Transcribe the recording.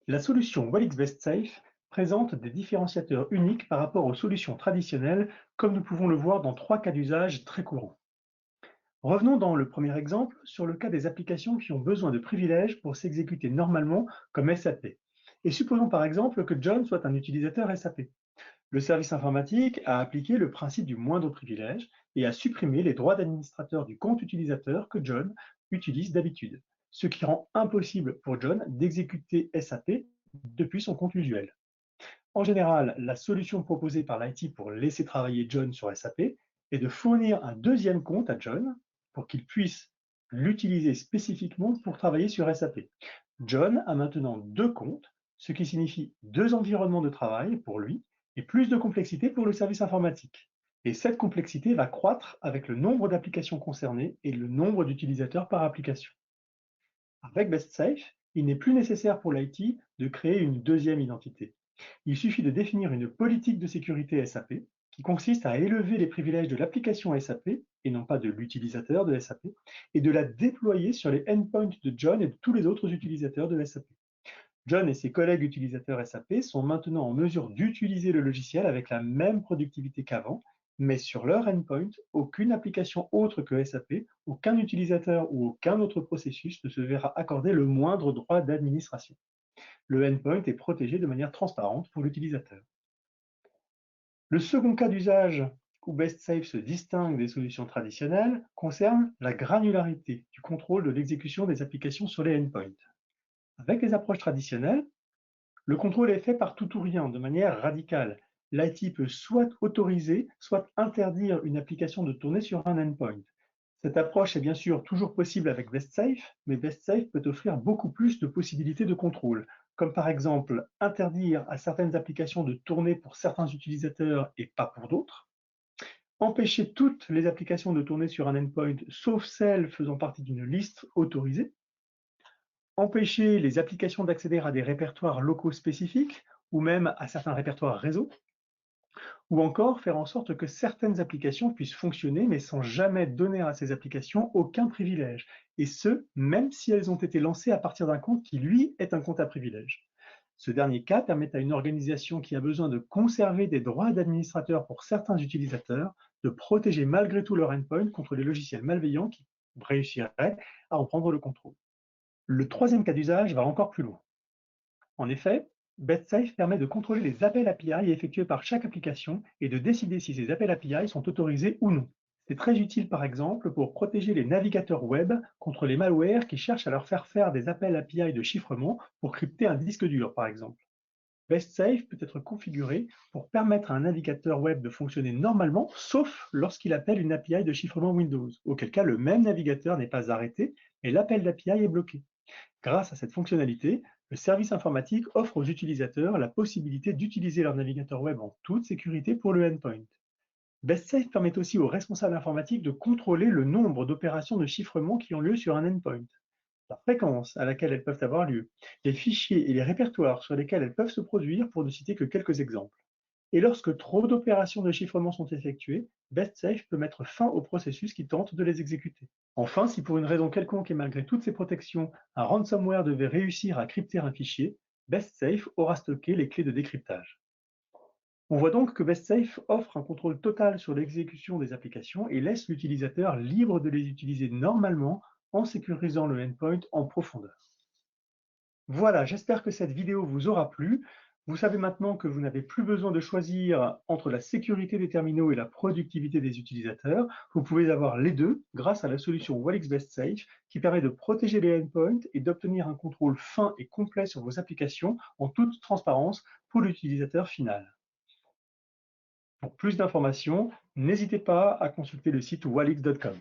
La solution Walix Best Safe présente des différenciateurs uniques par rapport aux solutions traditionnelles, comme nous pouvons le voir dans trois cas d'usage très courants. Revenons dans le premier exemple sur le cas des applications qui ont besoin de privilèges pour s'exécuter normalement comme SAP. Et supposons par exemple que John soit un utilisateur SAP. Le service informatique a appliqué le principe du moindre privilège et a supprimé les droits d'administrateur du compte utilisateur que John utilise d'habitude, ce qui rend impossible pour John d'exécuter SAP depuis son compte usuel. En général, la solution proposée par l'IT pour laisser travailler John sur SAP est de fournir un deuxième compte à John pour qu'il puisse l'utiliser spécifiquement pour travailler sur SAP. John a maintenant deux comptes, ce qui signifie deux environnements de travail pour lui et plus de complexité pour le service informatique. Et cette complexité va croître avec le nombre d'applications concernées et le nombre d'utilisateurs par application. Avec BestSafe, il n'est plus nécessaire pour l'IT de créer une deuxième identité. Il suffit de définir une politique de sécurité SAP qui consiste à élever les privilèges de l'application SAP et non pas de l'utilisateur de SAP et de la déployer sur les endpoints de John et de tous les autres utilisateurs de SAP. John et ses collègues utilisateurs SAP sont maintenant en mesure d'utiliser le logiciel avec la même productivité qu'avant, mais sur leur endpoint, aucune application autre que SAP, aucun utilisateur ou aucun autre processus ne se verra accorder le moindre droit d'administration. Le endpoint est protégé de manière transparente pour l'utilisateur. Le second cas d'usage où BestSafe se distingue des solutions traditionnelles concerne la granularité du contrôle de l'exécution des applications sur les endpoints. Avec les approches traditionnelles, le contrôle est fait par tout ou rien, de manière radicale. L'IT peut soit autoriser, soit interdire une application de tourner sur un endpoint. Cette approche est bien sûr toujours possible avec BestSafe, mais BestSafe peut offrir beaucoup plus de possibilités de contrôle, comme par exemple interdire à certaines applications de tourner pour certains utilisateurs et pas pour d'autres, empêcher toutes les applications de tourner sur un endpoint sauf celles faisant partie d'une liste autorisée, empêcher les applications d'accéder à des répertoires locaux spécifiques ou même à certains répertoires réseau, ou encore faire en sorte que certaines applications puissent fonctionner mais sans jamais donner à ces applications aucun privilège, et ce, même si elles ont été lancées à partir d'un compte qui, lui, est un compte à privilège. Ce dernier cas permet à une organisation qui a besoin de conserver des droits d'administrateur pour certains utilisateurs de protéger malgré tout leur endpoint contre les logiciels malveillants qui réussiraient à en prendre le contrôle. Le troisième cas d'usage va encore plus loin. En effet, BestSafe permet de contrôler les appels API effectués par chaque application et de décider si ces appels API sont autorisés ou non. C'est très utile par exemple pour protéger les navigateurs web contre les malwares qui cherchent à leur faire faire des appels API de chiffrement pour crypter un disque dur par exemple. BestSafe peut être configuré pour permettre à un navigateur web de fonctionner normalement, sauf lorsqu'il appelle une API de chiffrement Windows, auquel cas le même navigateur n'est pas arrêté et l'appel d'API est bloqué. Grâce à cette fonctionnalité, le service informatique offre aux utilisateurs la possibilité d'utiliser leur navigateur web en toute sécurité pour le endpoint. BestSafe permet aussi aux responsables informatiques de contrôler le nombre d'opérations de chiffrement qui ont lieu sur un endpoint, la fréquence à laquelle elles peuvent avoir lieu, les fichiers et les répertoires sur lesquels elles peuvent se produire, pour ne citer que quelques exemples. Et lorsque trop d'opérations de chiffrement sont effectuées, BestSafe peut mettre fin au processus qui tente de les exécuter. Enfin, si pour une raison quelconque et malgré toutes ces protections, un ransomware devait réussir à crypter un fichier, BestSafe aura stocké les clés de décryptage. On voit donc que BestSafe offre un contrôle total sur l'exécution des applications et laisse l'utilisateur libre de les utiliser normalement en sécurisant le endpoint en profondeur. Voilà, j'espère que cette vidéo vous aura plu. Vous savez maintenant que vous n'avez plus besoin de choisir entre la sécurité des terminaux et la productivité des utilisateurs. Vous pouvez avoir les deux grâce à la solution Walix Best Safe qui permet de protéger les endpoints et d'obtenir un contrôle fin et complet sur vos applications en toute transparence pour l'utilisateur final. Pour plus d'informations, n'hésitez pas à consulter le site walix.com.